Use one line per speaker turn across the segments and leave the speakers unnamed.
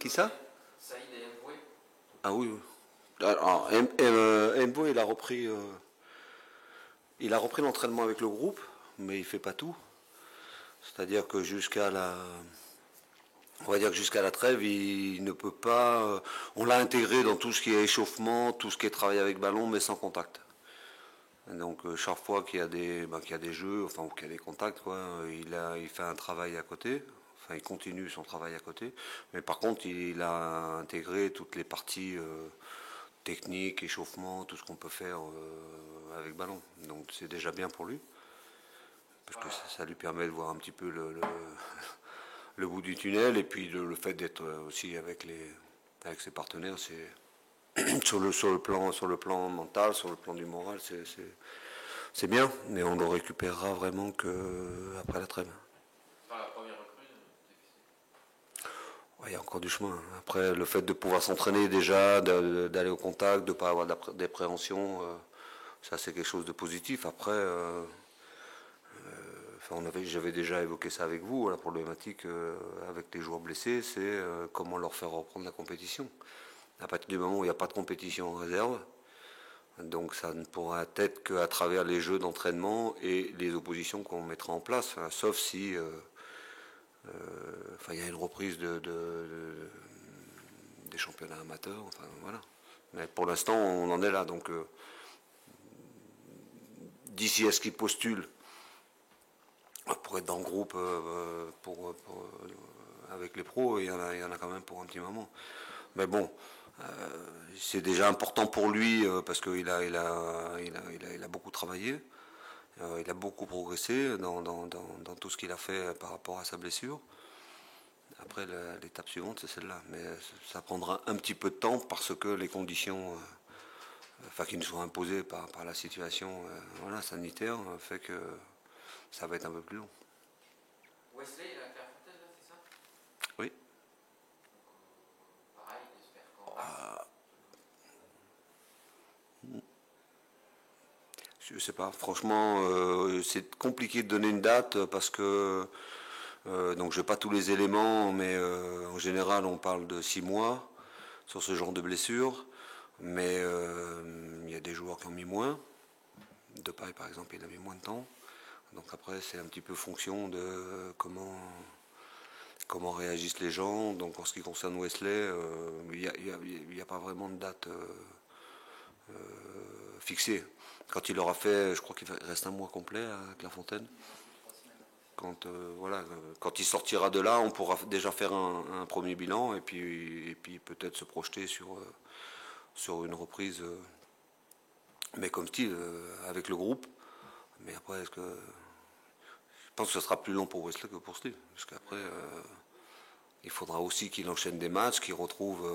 Qui ça?
Saïd et Mboué.
Ah oui, oui. Alors, Mbo, il a repris l'entraînement avec le groupe, mais il fait pas tout. C'est-à-dire que on va dire que jusqu'à la trêve, il ne peut pas. On l'a intégré dans tout ce qui est échauffement, tout ce qui est travail avec ballon, mais sans contact. Donc chaque fois qu'il y a des jeux, enfin ou qu'il y a des contacts, quoi, il fait un travail à côté. Enfin, il continue son travail à côté. Mais par contre, il a intégré toutes les parties techniques, échauffement, tout ce qu'on peut faire avec ballon. Donc c'est déjà bien pour lui, parce que ça lui permet de voir un petit peu le bout du tunnel, et puis le fait d'être aussi avec ses partenaires, c'est sur le plan mental, sur le plan du moral, c'est bien, mais on le récupérera vraiment que après la trêve.
Enfin, la première recrue,
Ouais, il y a encore du chemin. Après, le fait de pouvoir s'entraîner déjà, d'aller au contact, de ne pas avoir d'appréhension, ça c'est quelque chose de positif. Après, enfin, j'avais déjà évoqué ça avec vous. La problématique avec les joueurs blessés, c'est comment leur faire reprendre la compétition. À partir du moment où il n'y a pas de compétition en réserve, donc ça ne pourra être qu'à travers les jeux d'entraînement et les oppositions qu'on mettra en place, hein, sauf si enfin, il y a une reprise des championnats amateurs. Enfin, voilà. Mais pour l'instant, on en est là. Donc d'ici à ce qu'ils postulent pour être dans le groupe avec les pros, il y en a quand même pour un petit moment. Mais bon, c'est déjà important pour lui parce qu'il a beaucoup travaillé. Il a beaucoup progressé dans tout ce qu'il a fait par rapport à sa blessure. Après, l'étape suivante, c'est celle-là. Mais ça prendra un petit peu de temps parce que les conditions enfin, qui nous sont imposées par la situation voilà, sanitaire fait que ça va être un peu plus long.
Wesley, il a Clairefontaine, là, c'est ça?
Oui.
Pareil, j'espère qu'en mars.
Je sais pas. Franchement, c'est compliqué de donner une date parce que donc j'ai pas tous les éléments, mais en général on parle de 6 mois sur ce genre de blessure. Mais il y a des joueurs qui ont mis moins. Depay par exemple, il a mis moins de temps. Donc après c'est un petit peu fonction de comment réagissent les gens. Donc en ce qui concerne Wesley, il n'y a pas vraiment de date fixée. Quand il aura fait, je crois qu'il reste un mois complet à Clairefontaine. Quand il sortira de là, on pourra déjà faire un premier bilan et puis peut-être se projeter sur une reprise, mais comme style, avec le groupe. Mais après, je pense que ce sera plus long pour Wesley que pour Steve, parce qu'après, il faudra aussi qu'il enchaîne des matchs, qu'il retrouve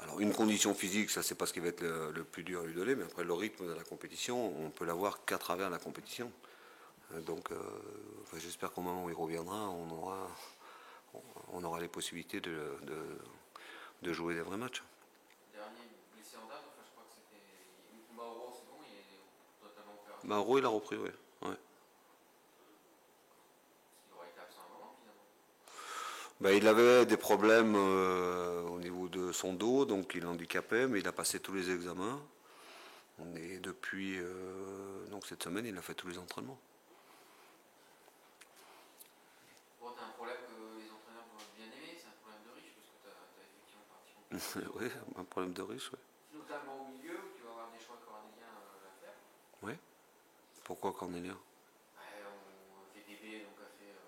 alors une condition physique, ça c'est pas ce qui va être le plus dur à lui donner, mais après le rythme de la compétition, on peut l'avoir qu'à travers la compétition. Donc enfin, j'espère qu'au moment où il reviendra, on aura les possibilités de jouer des vrais matchs.
Dernier blessé en date, enfin, je crois que c'était. Mauro, c'est bon, il est totalement opératif.
Mauro, il a repris, oui. Ouais.
Il aurait été absent un moment, finalement.
Ben, il avait des problèmes au niveau de son dos, donc il handicapait, mais il a passé tous les examens. Et depuis donc cette semaine, il a fait tous les entraînements.
Bon, t'as un problème que les entraîneurs doivent bien aimer, c'est un problème de riche, parce que t'as effectivement participé.
Oui, un problème de risque, oui.
Notamment au milieu, où tu vas avoir des choix cornéliens à faire.
Oui. Pourquoi Cornélien?
Ouais, VDB donc, a fait de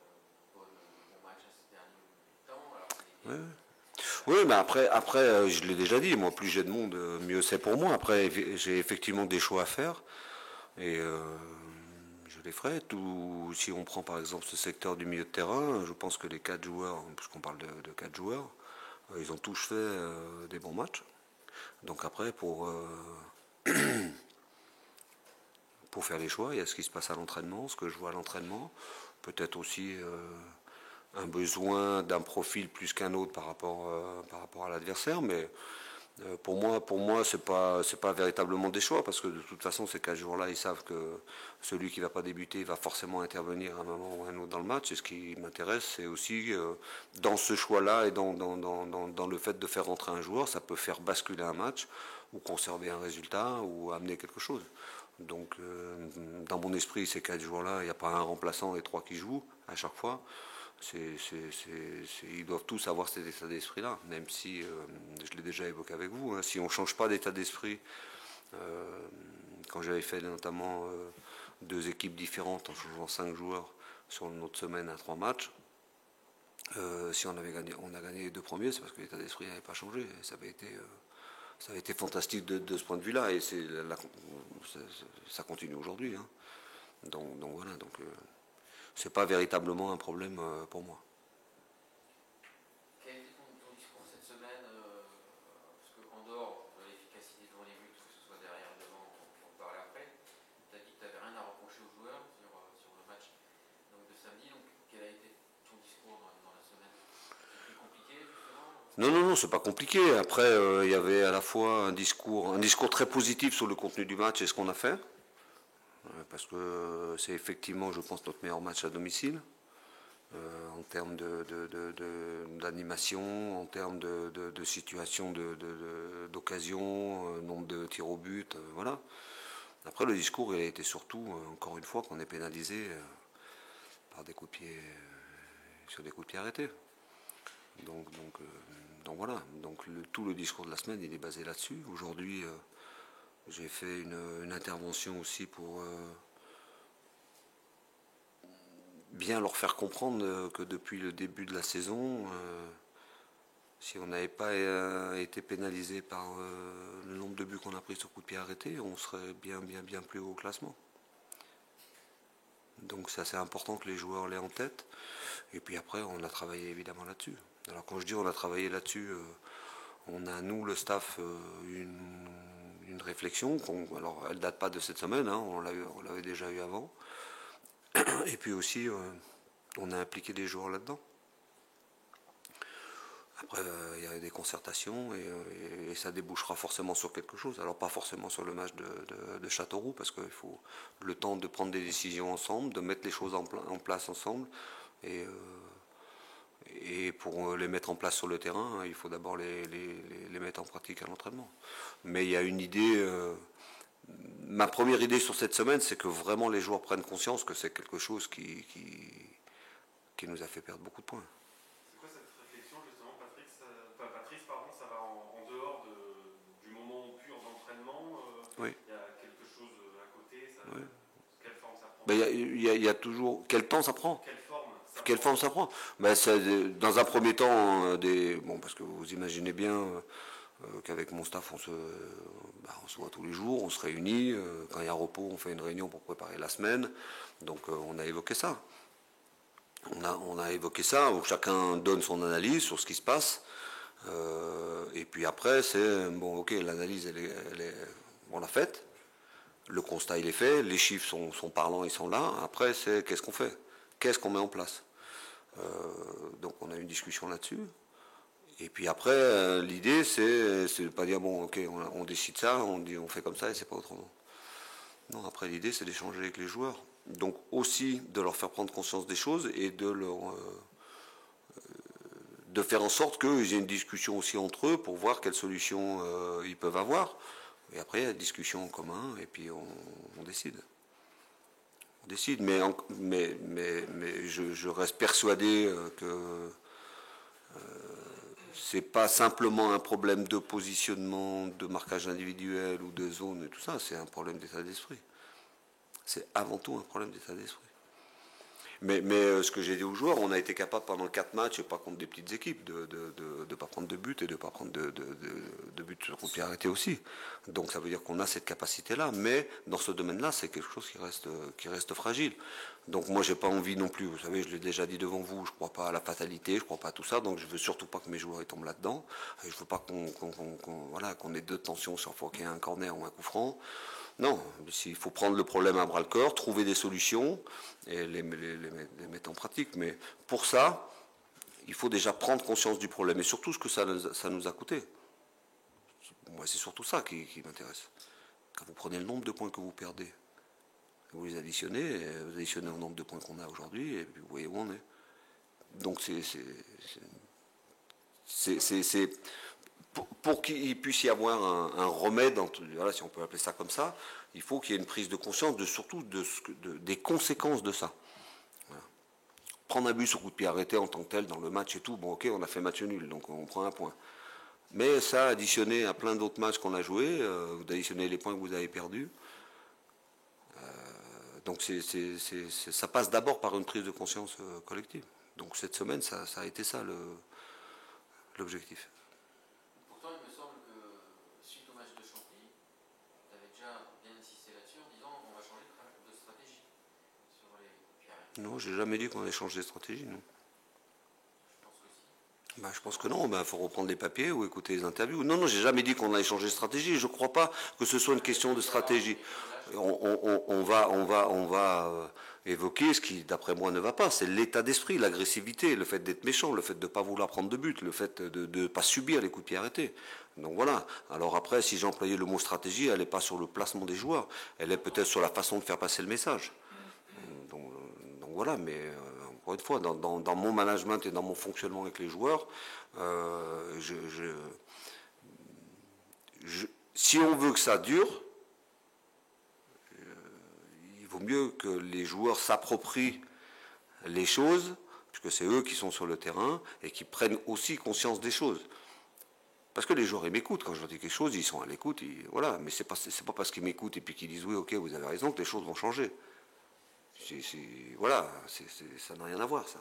bons matchs à ces derniers temps. Alors,
Oui, oui. Oui, mais après je l'ai déjà dit, moi, plus j'ai de monde, mieux c'est pour moi. Après, j'ai effectivement des choix à faire et je les ferai. Si on prend par exemple ce secteur du milieu de terrain, je pense que les 4 joueurs, puisqu'on parle de 4 joueurs, ils ont tous fait des bons matchs. Donc après, pour faire les choix, il y a ce qui se passe à l'entraînement, ce que je vois à l'entraînement, peut-être aussi un besoin d'un profil plus qu'un autre par rapport à l'adversaire, mais Pour moi, c'est pas véritablement des choix, parce que de toute façon, ces 4 jours-là, ils savent que celui qui va pas débuter va forcément intervenir à un moment ou à un autre dans le match. Et ce qui m'intéresse, c'est aussi dans ce choix-là et dans le fait de faire rentrer un joueur, ça peut faire basculer un match ou conserver un résultat ou amener quelque chose. Donc, dans mon esprit, ces 4 jours-là, il n'y a pas un remplaçant et 3 qui jouent à chaque fois. Ils doivent tous avoir cet état d'esprit-là, même si, je l'ai déjà évoqué avec vous, hein, si on ne change pas d'état d'esprit, quand j'avais fait notamment 2 équipes différentes en changeant 5 joueurs sur une autre semaine à 3 matchs, si on a gagné les 2 premiers, c'est parce que l'état d'esprit n'avait pas changé. Ça avait été fantastique de ce point de vue-là, et ça continue aujourd'hui. Hein. Donc voilà, c'est pas véritablement un problème pour moi.
Quel était ton discours cette semaine parce qu'en dehors de l'efficacité devant les buts, que ce soit derrière, devant, on en parler après, tu as dit que tu n'avais rien à reprocher aux joueurs sur le match de samedi. Donc quel a été ton discours dans la semaine? C'est plus compliqué justement?
Non, non, non, c'est pas compliqué. Après, il y avait à la fois un discours très positif sur le contenu du match et ce qu'on a fait, parce que c'est effectivement, je pense, notre meilleur match à domicile. En termes d'animation, en termes de situation, d'occasion, nombre de tirs au but, voilà. Après, le discours, il a été surtout, encore une fois, qu'on est pénalisé par des coups de pied, sur des coups de pied arrêtés. Donc voilà. Donc tout le discours de la semaine, il est basé là-dessus. Aujourd'hui, j'ai fait une intervention aussi pour bien leur faire comprendre que depuis le début de la saison, si on n'avait pas été pénalisé par le nombre de buts qu'on a pris sur coup de pied arrêté, on serait bien plus haut au classement. Donc c'est assez important que les joueurs l'aient en tête. Et puis après, on a travaillé évidemment là-dessus. Alors quand je dis on a travaillé là-dessus, on a, nous, le staff, une réflexion. Alors elle ne date pas de cette semaine, hein, on l'avait déjà eu avant. Et puis aussi, on a impliqué des joueurs là-dedans. Après, il y a des concertations et ça débouchera forcément sur quelque chose. Alors pas forcément sur le match de Châteauroux, parce qu'il faut le temps de prendre des décisions ensemble, de mettre les choses en place ensemble. Et pour les mettre en place sur le terrain, il faut d'abord les mettre en pratique à l'entraînement. Mais il y a une idée... ma première idée sur cette semaine, c'est que vraiment les joueurs prennent conscience que c'est quelque chose qui nous a fait perdre beaucoup de points.
C'est quoi cette réflexion justement, Patrice, pardon, ça va en dehors du moment pur d'entraînement
Oui.
Il y a quelque chose à côté
Oui.
Quelle forme ça prend
Il y a toujours... Quel temps ça prend?
Quelle forme ça prend
Dans un premier temps, bon, parce que vous imaginez bien qu'avec mon staff, on se voit tous les jours, on se réunit. Quand il y a repos, on fait une réunion pour préparer la semaine. Donc on a évoqué ça. On a évoqué ça, où chacun donne son analyse sur ce qui se passe. Et puis après, c'est, bon, ok, l'analyse, on l'a faite. Le constat, il est fait. Les chiffres sont parlants, ils sont là. Après, c'est qu'est-ce qu'on fait? Qu'est-ce qu'on met en place? Donc on a eu une discussion là-dessus. Et puis après, l'idée, c'est de pas dire, bon, ok, on décide ça, on fait comme ça et c'est pas autrement. Non, après, l'idée, c'est d'échanger avec les joueurs. Donc aussi de leur faire prendre conscience des choses et de faire en sorte qu'ils aient une discussion aussi entre eux pour voir quelles solutions ils peuvent avoir. Et après, il y a une discussion en commun et puis on décide. On décide, mais je reste persuadé que c'est pas simplement un problème de positionnement, de marquage individuel ou de zone et tout ça, c'est un problème d'état d'esprit. C'est avant tout un problème d'état d'esprit. Mais ce que j'ai dit aux joueurs, on a été capable pendant 4 matchs, et pas contre des petites équipes, de ne pas prendre de but et de ne pas prendre de but sur coup de pied arrêté aussi. Donc ça veut dire qu'on a cette capacité-là, mais dans ce domaine-là, c'est quelque chose qui reste fragile. Donc moi, j'ai pas envie non plus, vous savez, je l'ai déjà dit devant vous, je crois pas à la fatalité, je crois pas à tout ça, donc je veux surtout pas que mes joueurs tombent là-dedans. Et je veux pas qu'on ait 2 tensions sur fois qu'il y a un corner ou un coup franc. Non, il faut prendre le problème à bras le corps, trouver des solutions et les mettre en pratique. Mais pour ça, il faut déjà prendre conscience du problème et surtout ce que ça nous a coûté. moi, c'est surtout ça qui m'intéresse. Quand vous prenez le nombre de points que vous perdez, vous les additionnez, vous additionnez au nombre de points qu'on a aujourd'hui, et puis vous voyez où on est. Donc pour qu'il puisse y avoir un remède, voilà, si on peut appeler ça comme ça, il faut qu'il y ait une prise de conscience surtout des conséquences de ça. Voilà. Prendre un but sur coup de pied arrêté en tant que tel dans le match et tout, bon ok, on a fait match nul, donc on prend un point. Mais ça, additionné à plein d'autres matchs qu'on a joués, vous additionnez les points que vous avez perdus. Donc ça passe d'abord par une prise de conscience collective. Donc cette semaine, ça a été ça l'objectif.
Pourtant, il me semble que suite au match de Champy, tu avais déjà bien insisté là-dessus en disant on va changer de stratégie sur les pieds.
Non, j'ai jamais dit qu'on allait changer de stratégie, non.
Je pense que si.
Je pense que non, faut reprendre les papiers ou écouter les interviews. Non, non, j'ai jamais dit qu'on allait changer de stratégie. Je ne crois pas que ce soit une question de stratégie. On va évoquer ce qui, d'après moi, ne va pas. C'est l'état d'esprit, l'agressivité, le fait d'être méchant, le fait de ne pas vouloir prendre de but, le fait de ne pas subir les coups de pied arrêtés. Donc voilà. Alors après, si j'ai employé le mot stratégie, elle n'est pas sur le placement des joueurs. Elle est peut-être sur la façon de faire passer le message. Donc voilà, mais encore une fois, dans mon management et dans mon fonctionnement avec les joueurs, si on veut que ça dure, il vaut mieux que les joueurs s'approprient les choses, puisque c'est eux qui sont sur le terrain, et qui prennent aussi conscience des choses. Parce que les joueurs, ils m'écoutent. Quand je leur dis quelque chose, ils sont à l'écoute. Voilà. Mais c'est pas parce qu'ils m'écoutent et puis qu'ils disent oui, ok, vous avez raison, que les choses vont changer. Voilà, ça n'a rien à voir, ça.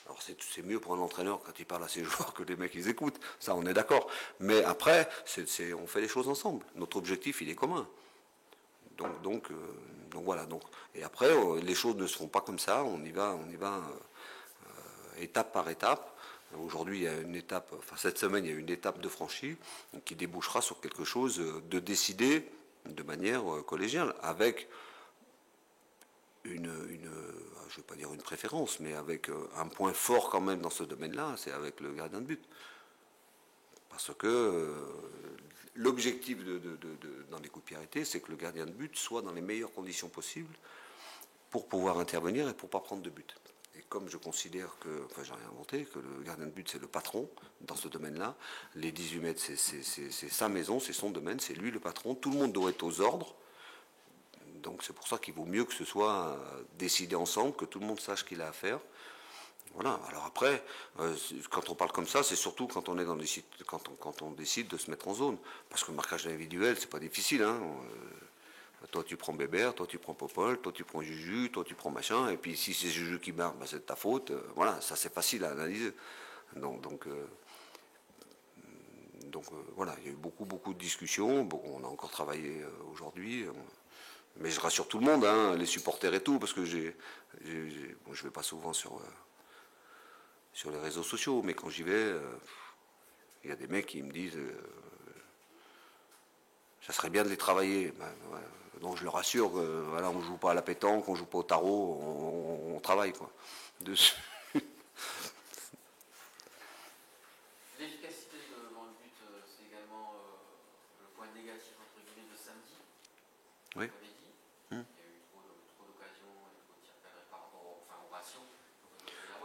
Alors c'est mieux pour un entraîneur quand il parle à ses joueurs que les mecs ils écoutent, ça on est d'accord. Mais après, on fait les choses ensemble. Notre objectif il est commun. Donc voilà. Et après, les choses ne se font pas comme ça. On y va étape par étape. Aujourd'hui, il y a une étape. Enfin, cette semaine, il y a une étape de franchie qui débouchera sur quelque chose de décidé de manière collégiale, avec je ne vais pas dire une préférence, mais avec un point fort quand même dans ce domaine-là, c'est avec le gardien de but. Parce que l'objectif dans les coups de pied arrêtés, c'est que le gardien de but soit dans les meilleures conditions possibles pour pouvoir intervenir et pour ne pas prendre de but. Et comme je considère j'ai rien inventé, que le gardien de but c'est le patron dans ce domaine-là, les 18 mètres c'est sa maison, c'est son domaine, c'est lui le patron, tout le monde doit être aux ordres. Donc c'est pour ça qu'il vaut mieux que ce soit décidé ensemble, que tout le monde sache ce qu'il a à faire. Voilà. Alors après, quand on parle comme ça, c'est surtout quand on est dans quand on décide de se mettre en zone. Parce que le marquage individuel, c'est pas difficile. Hein. Toi tu prends Bébert, toi tu prends Popol, toi tu prends Juju, toi tu prends machin. Et puis si c'est Juju qui marque, c'est de ta faute. Voilà, ça c'est facile à analyser. Donc voilà, il y a eu beaucoup de discussions. Bon, on a encore travaillé aujourd'hui. Mais je rassure tout le monde, hein, les supporters et tout, parce que je ne vais pas souvent sur les réseaux sociaux, mais quand j'y vais, il y a des mecs qui me disent ça serait bien de les travailler. Donc je leur assure que voilà, on ne joue pas à la pétanque, on ne joue pas au tarot, on travaille quoi. Dessus.
L'efficacité devant le but, c'est également le point négatif entre guillemets de samedi.
Oui.
Il y a eu trop d'occasions et trop de tirs cadrés par rapport au ratio.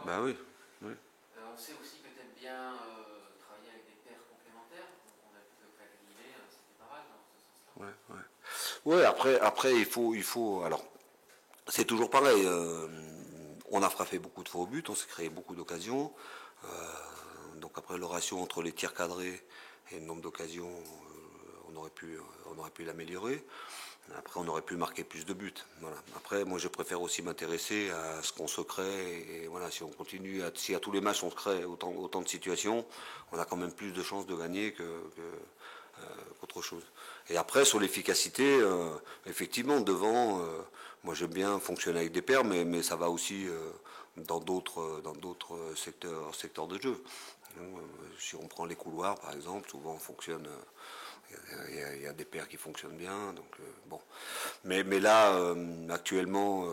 Bah oui.
On sait aussi que tu aimes bien travailler avec des paires complémentaires. Donc on a vu que Calvillet, c'était pas mal dans ce sens-là.
Ouais, après il faut. Alors, c'est toujours pareil. On a frappé beaucoup de fois au but, on s'est créé beaucoup d'occasions. Donc après le ratio entre les tirs cadrés et le nombre d'occasions, on aurait pu l'améliorer. Après, on aurait pu marquer plus de buts. Voilà. Après, moi, je préfère aussi m'intéresser à ce qu'on se crée. Et voilà, si on continue, si à tous les matchs on se crée autant de situations, on a quand même plus de chances de gagner qu'autre chose. Et après, sur l'efficacité, effectivement, devant, moi j'aime bien fonctionner avec des paires, mais ça va aussi dans d'autres secteurs de jeu. Si on prend les couloirs, par exemple, souvent on fonctionne. Il y a des paires qui fonctionnent bien, donc bon. Mais là, actuellement,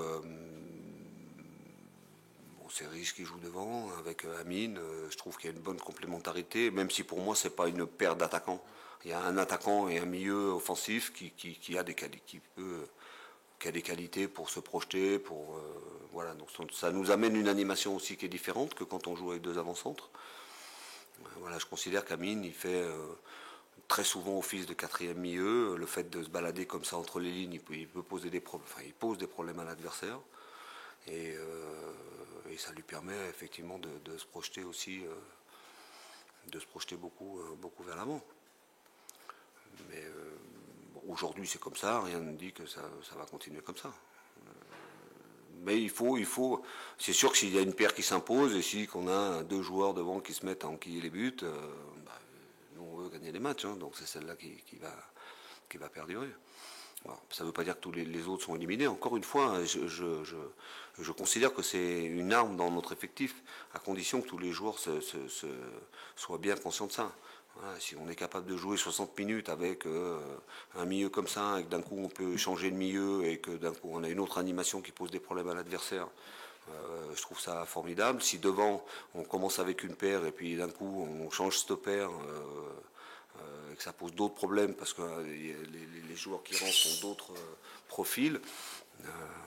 c'est Riche qui joue devant avec Amine. Je trouve qu'il y a une bonne complémentarité, même si pour moi c'est pas une paire d'attaquants. Il y a un attaquant et un milieu offensif qui a des qualités pour se projeter, voilà. Donc ça nous amène une animation aussi qui est différente que quand on joue avec 2 avant-centres. Voilà, je considère qu'Amine, il fait très souvent office de 4e milieu. Le fait de se balader comme ça entre les lignes, il peut poser des problèmes. Enfin, il pose des problèmes à l'adversaire. Et ça lui permet effectivement de se projeter aussi, de se projeter beaucoup vers l'avant. Mais aujourd'hui c'est comme ça, rien ne dit que ça va continuer comme ça. Mais c'est sûr que s'il y a une paire qui s'impose et si qu'on a 2 joueurs devant qui se mettent à enquiller les buts, nous on veut gagner les matchs, hein, donc c'est celle-là qui va perdurer. Bon, ça ne veut pas dire que tous les autres sont éliminés. Encore une fois, je considère que c'est une arme dans notre effectif, à condition que tous les joueurs soient bien conscients de ça. Voilà, si on est capable de jouer 60 minutes avec un milieu comme ça, et que d'un coup on peut changer de milieu et que d'un coup on a une autre animation qui pose des problèmes à l'adversaire, je trouve ça formidable. Si devant on commence avec une paire et puis d'un coup on change stopper, et que ça pose d'autres problèmes parce que les joueurs qui rentrent ont d'autres profils,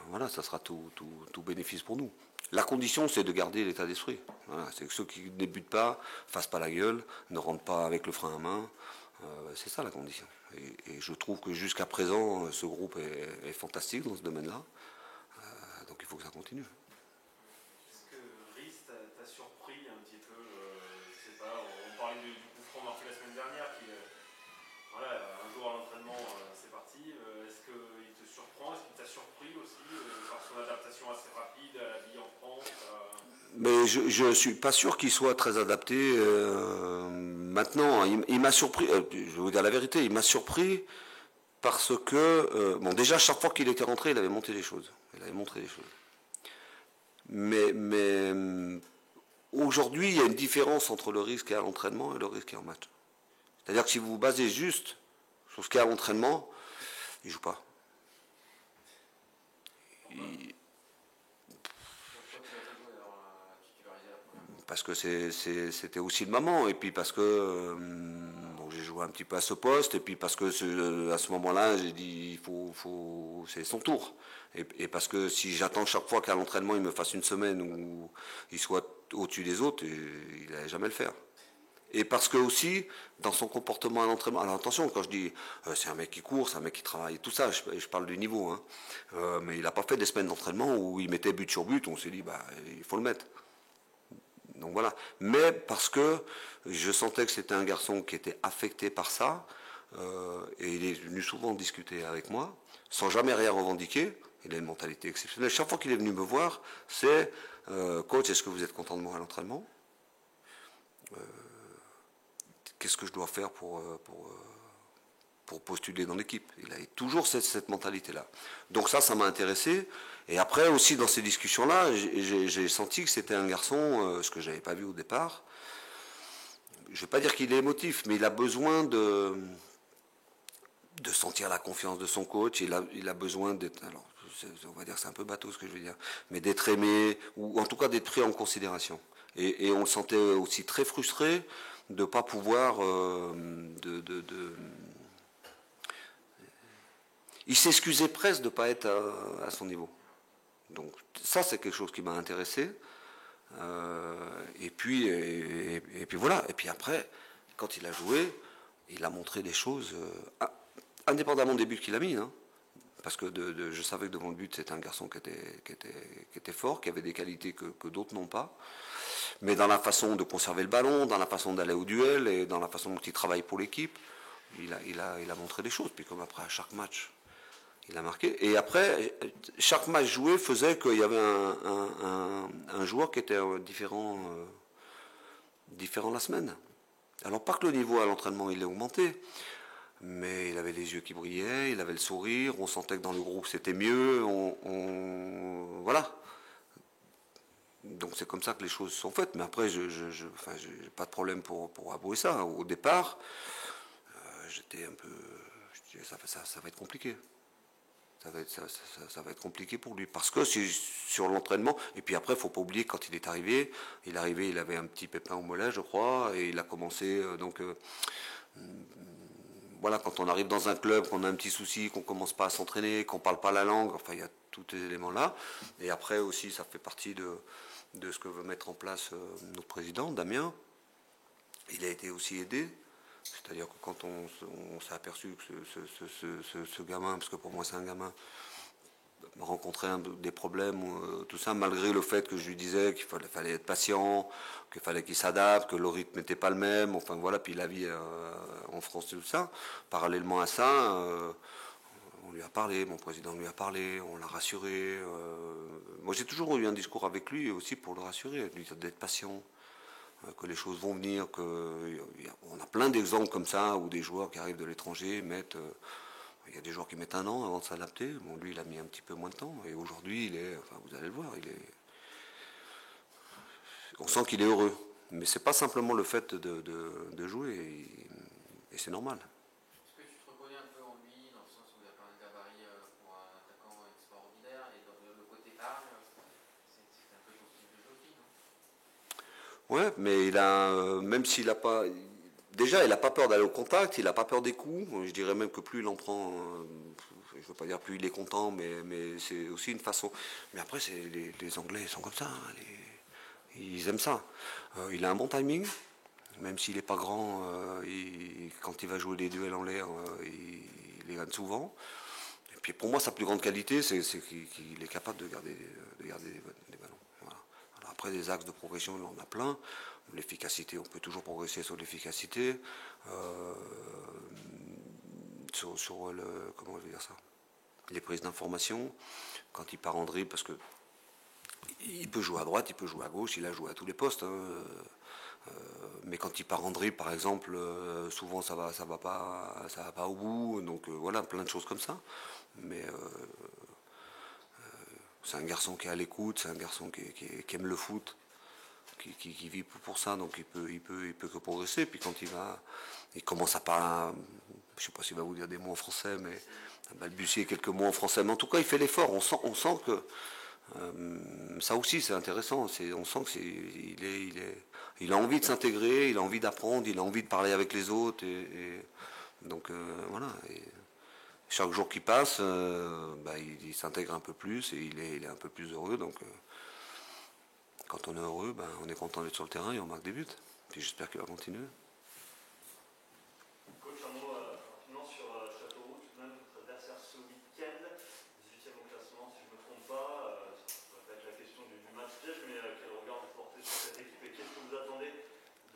voilà, ça sera tout bénéfice pour nous. La condition, c'est de garder l'état d'esprit. Voilà, c'est que ceux qui ne débutent pas, fassent pas la gueule, ne rentrent pas avec le frein à main. C'est ça la condition. Et je trouve que jusqu'à présent, ce groupe est fantastique dans ce domaine-là. Donc il faut que ça continue.
Est-ce que Rhys t'a surpris un petit peu, je sais pas, on parlait du coup franc marqué la semaine dernière, voilà, un jour à l'entraînement, c'est parti. Est-ce qu'il te surprend? Est-ce qu'il t'a surpris aussi par son adaptation assez rapide à la vie en France?
Mais je ne suis pas sûr qu'il soit très adapté. Maintenant, il m'a surpris, je vais vous dire la vérité, il m'a surpris parce que, bon, déjà, chaque fois qu'il était rentré, il avait monté les choses. Il avait montré les choses. Mais aujourd'hui, il y a une différence entre le risque à l'entraînement et le risque en match. C'est-à-dire que si vous vous basez juste sur ce qu'il y a à l'entraînement, il ne joue pas. Parce que c'était aussi le moment, et puis parce que bon, j'ai joué un petit peu à ce poste, et puis parce que à ce moment-là, j'ai dit c'est son tour. Et parce que si j'attends chaque fois qu'à l'entraînement il me fasse une semaine où il soit au-dessus des autres, il n'allait jamais le faire. Et parce que aussi, dans son comportement à l'entraînement, alors attention, quand je dis c'est un mec qui court, c'est un mec qui travaille, tout ça, je parle du niveau, hein. Mais il n'a pas fait des semaines d'entraînement où il mettait but sur but, on s'est dit, il faut le mettre. Donc voilà. Mais parce que je sentais que c'était un garçon qui était affecté par ça, et il est venu souvent discuter avec moi, sans jamais rien revendiquer. Il a une mentalité exceptionnelle. Chaque fois qu'il est venu me voir, c'est coach, est-ce que vous êtes content de moi à l'entraînement? Qu'est-ce que je dois faire pour postuler dans l'équipe? Il a toujours cette mentalité-là. Donc ça m'a intéressé. Et après aussi dans ces discussions-là, j'ai senti que c'était un garçon, ce que je n'avais pas vu au départ. Je ne vais pas dire qu'il est émotif, mais il a besoin de sentir la confiance de son coach. Il a besoin d'être, alors on va dire c'est un peu bateau ce que je veux dire, mais d'être aimé, ou en tout cas d'être pris en considération. Et on le sentait aussi très frustré de ne pas pouvoir... il s'excusait presque de ne pas être à son niveau. Donc ça, c'est quelque chose qui m'a intéressé. Et puis voilà. Et puis après, quand il a joué, il a montré des choses, indépendamment des buts qu'il a mis. Hein, parce que je savais que devant le but, c'était un garçon qui était fort, qui avait des qualités que d'autres n'ont pas. Mais dans la façon de conserver le ballon, dans la façon d'aller au duel et dans la façon dont il travaille pour l'équipe, il a montré des choses. Puis comme après, à chaque match, il a marqué. Et après, chaque match joué faisait qu'il y avait un joueur qui était différent la semaine. Alors pas que le niveau à l'entraînement il est augmenté, mais il avait les yeux qui brillaient, il avait le sourire, on sentait que dans le groupe c'était mieux, voilà. Donc c'est comme ça que les choses sont faites. Mais après, j'ai pas de problème pour avouer ça. Au départ, j'étais un peu, je disais, ça va être compliqué. Ça va être compliqué pour lui. Parce que c'est sur l'entraînement. Et puis après, il ne faut pas oublier, quand il est arrivé, il avait un petit pépin au mollet, je crois, et il a commencé voilà, quand on arrive dans un club, qu'on a un petit souci, qu'on commence pas à s'entraîner, qu'on parle pas la langue, enfin il y a tous ces éléments-là. Et après aussi, ça fait partie de ce que veut mettre en place notre président, Damien. Il a été aussi aidé. C'est-à-dire que quand on s'est aperçu que ce gamin, parce que pour moi c'est un gamin, rencontrer des problèmes, tout ça, malgré le fait que je lui disais qu'il fallait être patient, qu'il fallait qu'il s'adapte, que le rythme n'était pas le même, enfin voilà, puis la vie en France et tout ça. Parallèlement à ça, on lui a parlé, mon président lui a parlé, on l'a rassuré. Moi j'ai toujours eu un discours avec lui aussi pour le rassurer, lui dire d'être patient, que les choses vont venir, on a plein d'exemples comme ça où des joueurs qui arrivent de l'étranger mettent... il y a des joueurs qui mettent 1 an avant de s'adapter. Bon, lui, il a mis un petit peu moins de temps. Et aujourd'hui, enfin, vous allez le voir, on sent qu'il est heureux. Mais c'est pas simplement le fait de jouer. Et c'est normal.
Est-ce que tu te reconnais un peu en lui, dans le sens où il a pas un gabarit pour un attaquant extraordinaire, et dans le côté arme, c'est un peu ton style de jeu aussi, non?
Ouais, mais même s'il a pas... Déjà, il n'a pas peur d'aller au contact, il n'a pas peur des coups. Je dirais même que plus il en prend, je ne veux pas dire plus il est content, mais c'est aussi une façon. Mais après, les Anglais, ils sont comme ça. Hein, ils aiment ça. Il a un bon timing, même s'il n'est pas grand. Quand il va jouer des duels en l'air, il les gagne souvent. Et puis pour moi, sa plus grande qualité, c'est qu'il est capable de garder des ballons. Voilà. Alors après, des axes de progression, il en a plein. L'efficacité, on peut toujours progresser sur l'efficacité. Sur comment je vais dire ça, les prises d'information, quand il part en dribble, parce que il peut jouer à droite, il peut jouer à gauche, il a joué à tous les postes. Hein. Mais quand il part en dribble, par exemple, souvent ça va pas au bout. Donc voilà, plein de choses comme ça. Mais c'est un garçon qui est à l'écoute, c'est un garçon qui aime le foot, qui vit pour ça, donc il peut que progresser. Puis quand il commence à parler, je sais pas s'il va vous dire des mots en français, mais à balbutier quelques mots en français. Mais en tout cas, il fait l'effort. On sent que ça aussi c'est intéressant. On sent que il a envie de s'intégrer, il a envie d'apprendre, il a envie de parler avec les autres. Donc voilà. Et chaque jour qui passe, il s'intègre un peu plus et il est un peu plus heureux. Donc quand on est heureux, on est content d'être sur le terrain et on marque des buts. Puis j'espère qu'il va continuer.
Coach, un mot rapidement sur Châteauroux, tout de même votre adversaire ce week-end, 18e au classement si je ne me trompe pas. Ça va être la question du match piège, mais quel regard vous portez sur cette équipe et qu'est-ce que vous attendez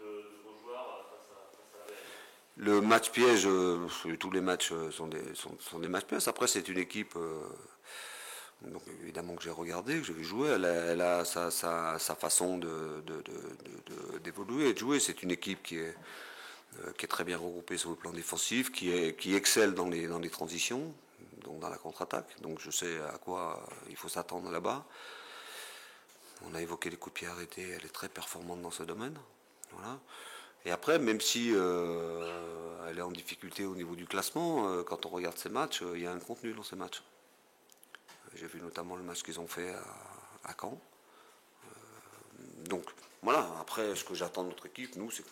de vos joueurs face à la BL?
Le match piège, tous les matchs sont des matchs pièges. Après, c'est une équipe, donc évidemment que j'ai regardé, que j'ai vu jouer. Elle a sa façon d'évoluer et de jouer. C'est une équipe qui est très bien regroupée sur le plan défensif, qui excelle dans les transitions, donc dans la contre-attaque. Donc je sais à quoi il faut s'attendre là-bas. On a évoqué les coups de pied arrêtés. Elle est très performante dans ce domaine. Voilà. Et après, même si elle est en difficulté au niveau du classement, quand on regarde ces matchs, il y a un contenu dans ces matchs. J'ai vu notamment le match qu'ils ont fait à Caen. Donc voilà, après, ce que j'attends de notre équipe, nous, c'est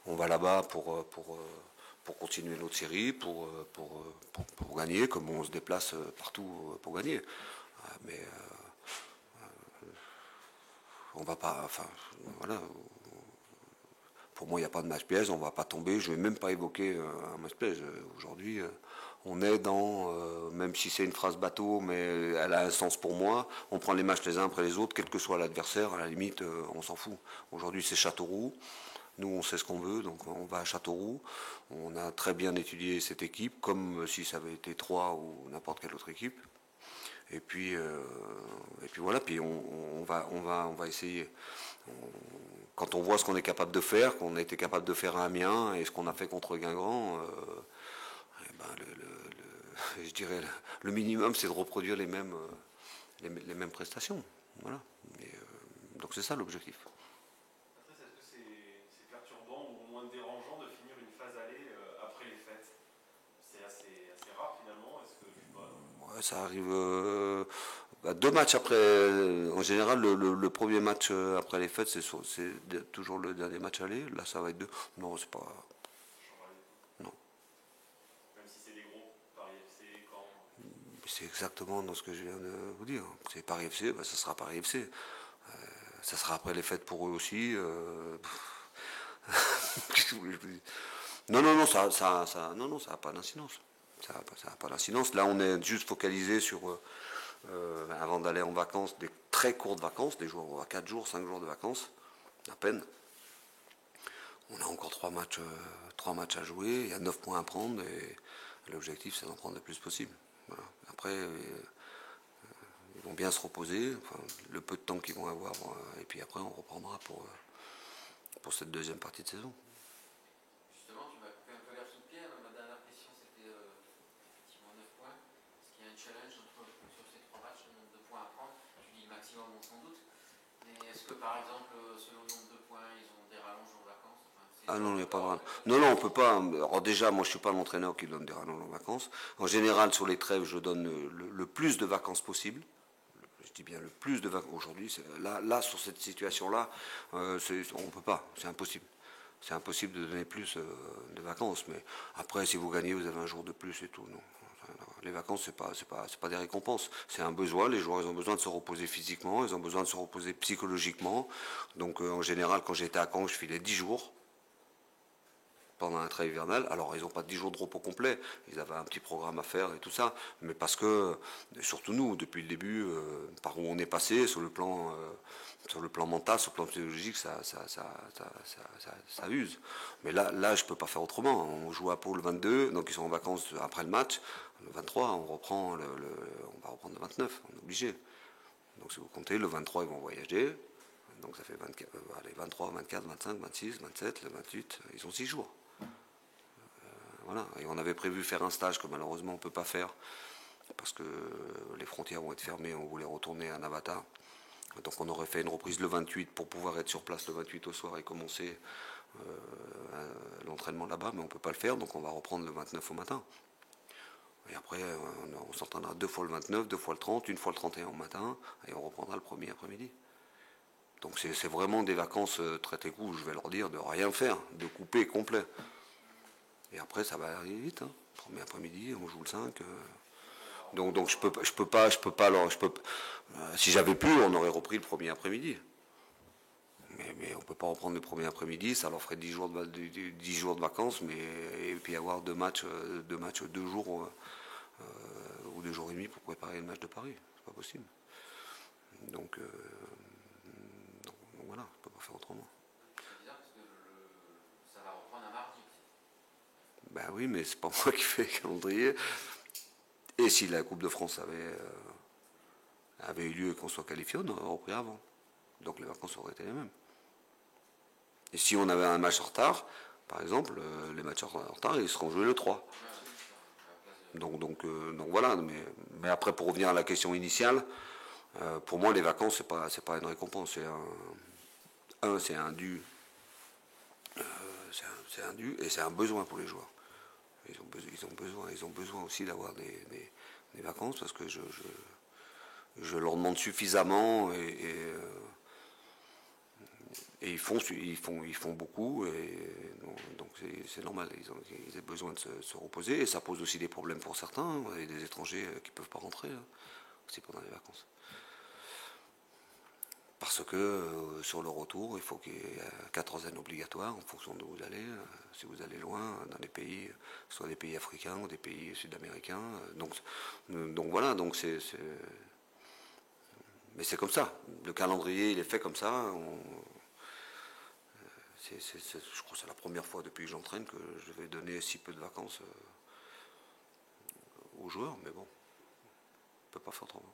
on va là-bas pour continuer notre série, pour gagner, comme on se déplace partout pour gagner. Mais on va pas, enfin, voilà. Pour moi, il n'y a pas de match piège, on ne va pas tomber. Je ne vais même pas évoquer un match piège. Aujourd'hui, on est même si c'est une phrase bateau, mais elle a un sens pour moi, on prend les matchs les uns après les autres, quel que soit l'adversaire, à la limite, on s'en fout. Aujourd'hui, c'est Châteauroux. Nous, on sait ce qu'on veut, donc on va à Châteauroux. On a très bien étudié cette équipe, comme si ça avait été Troyes ou n'importe quelle autre équipe. Et puis voilà, puis on va essayer. Quand on voit ce qu'on est capable de faire, qu'on a été capable de faire à Amiens et ce qu'on a fait contre Guingamp, je dirais le minimum, c'est de reproduire les mêmes prestations. Voilà. Donc c'est ça l'objectif.
Après, est-ce que c'est perturbant ou au moins dérangeant de finir une phase aller après les fêtes? C'est assez rare finalement. Est-ce que
ouais, ça arrive. 2 matchs après. En général, le premier match après les fêtes, c'est toujours le dernier match aller. Là, ça va être 2. Non, c'est pas. Non. c'est exactement dans ce que je viens de vous dire. C'est Paris FC, ça sera Paris FC. Ça sera après les fêtes pour eux aussi. Qu'est-ce que vous voulez que je vous dise? Non, non, non, non, non, ça n'a pas d'incidence. Ça n'a pas d'incidence. Là, on est juste focalisé sur, avant d'aller en vacances, des très courtes vacances, des jours à 4 jours, 5 jours de vacances, à peine. On a encore 3 matchs à jouer, il y a 9 points à prendre, et l'objectif, c'est d'en prendre le plus possible. Voilà. Après, ils vont bien se reposer, enfin, le peu de temps qu'ils vont avoir, et puis après, on reprendra pour cette deuxième partie de saison.
Justement, tu m'as coupé un peu l'air sous le pied. Ma dernière question, c'était effectivement 9 points. Est-ce qu'il y a un challenge sur ces 3 matchs, le nombre de points à prendre? Tu dis le maximum, on sans doute. Mais est-ce que par exemple, selon le nombre de points, ils ont des rallonges en vacances?
Ah non, il n'y a pas de rallonge. Non, non, on peut pas. Alors déjà, moi, je suis pas l'entraîneur qui donne des rallonges en vacances. En général, sur les trêves, je donne le plus de vacances possible. Je dis bien le plus de vacances. Aujourd'hui, là, sur cette situation-là, on ne peut pas. C'est impossible. C'est impossible de donner plus de vacances. Mais après, si vous gagnez, vous avez un jour de plus et tout. Non. Les vacances, c'est pas des récompenses. C'est un besoin. Les joueurs, ils ont besoin de se reposer physiquement. Ils ont besoin de se reposer psychologiquement. Donc, en général, quand j'étais à Caen, je filais 10 jours pendant un trait hivernal. Alors, ils n'ont pas 10 jours de repos complet. Ils avaient un petit programme à faire et tout ça. Mais parce que, surtout nous, depuis le début, par où on est passé, sur le plan mental, sur le plan psychologique, ça use. Mais là, je ne peux pas faire autrement. On joue à Pau le 22, donc ils sont en vacances après le match. Le 23, on va reprendre le 29, on est obligé. Donc si vous comptez, le 23, ils vont voyager. Donc ça fait 23, 24, 25, 26, 27, le 28, ils ont 6 jours. Voilà. Et on avait prévu faire un stage que malheureusement on ne peut pas faire parce que les frontières vont être fermées, on voulait retourner à Navata. Donc on aurait fait une reprise le 28 pour pouvoir être sur place le 28 au soir et commencer l'entraînement là-bas, mais on ne peut pas le faire, donc on va reprendre le 29 au matin. Et après, on s'entraînera 2 fois le 29, 2 fois le 30, une fois le 31 au matin, et on reprendra le premier après-midi. Donc c'est vraiment des vacances très cool, je vais leur dire de rien faire, de couper complet. Et après, ça va arriver vite. Hein. Premier après-midi, on joue le 5. Donc je peux pas. Si j'avais pu, on aurait repris le premier après-midi. Mais on ne peut pas reprendre le premier après-midi, ça leur ferait 10 jours de vacances, et puis avoir 2 matchs, 2 jours ou 2 jours et demi pour préparer le match de Paris. C'est pas possible. Donc voilà, on ne peut pas faire autrement.
C'est bizarre parce que ça va reprendre un mardi.
Ben oui, mais c'est pas moi qui fais le calendrier. Et si la Coupe de France avait eu lieu et qu'on soit qualifié, on aurait repris avant. Donc les vacances auraient été les mêmes. Et si on avait un match en retard, par exemple, les matchs en retard, ils seront joués le 3. Donc voilà. Mais après, pour revenir à la question initiale, pour moi, les vacances, c'est pas une récompense. C'est un dû. C'est un dû et c'est un besoin pour les joueurs. Ils ont besoin aussi d'avoir des vacances parce que je leur demande suffisamment et ils font beaucoup et donc c'est normal. Ils ont besoin de se reposer et ça pose aussi des problèmes pour certains. Il y a des étrangers qui ne peuvent pas rentrer aussi pendant les vacances. Parce que sur le retour, il faut qu'il y ait 14 obligatoires en fonction de où vous allez. Si vous allez loin, dans des pays, soit des pays africains ou des pays sud-américains. Donc voilà, mais c'est comme ça. Le calendrier, il est fait comme ça. Je crois que c'est la première fois depuis que j'entraîne que je vais donner si peu de vacances aux joueurs. Mais bon, on ne peut pas faire autrement.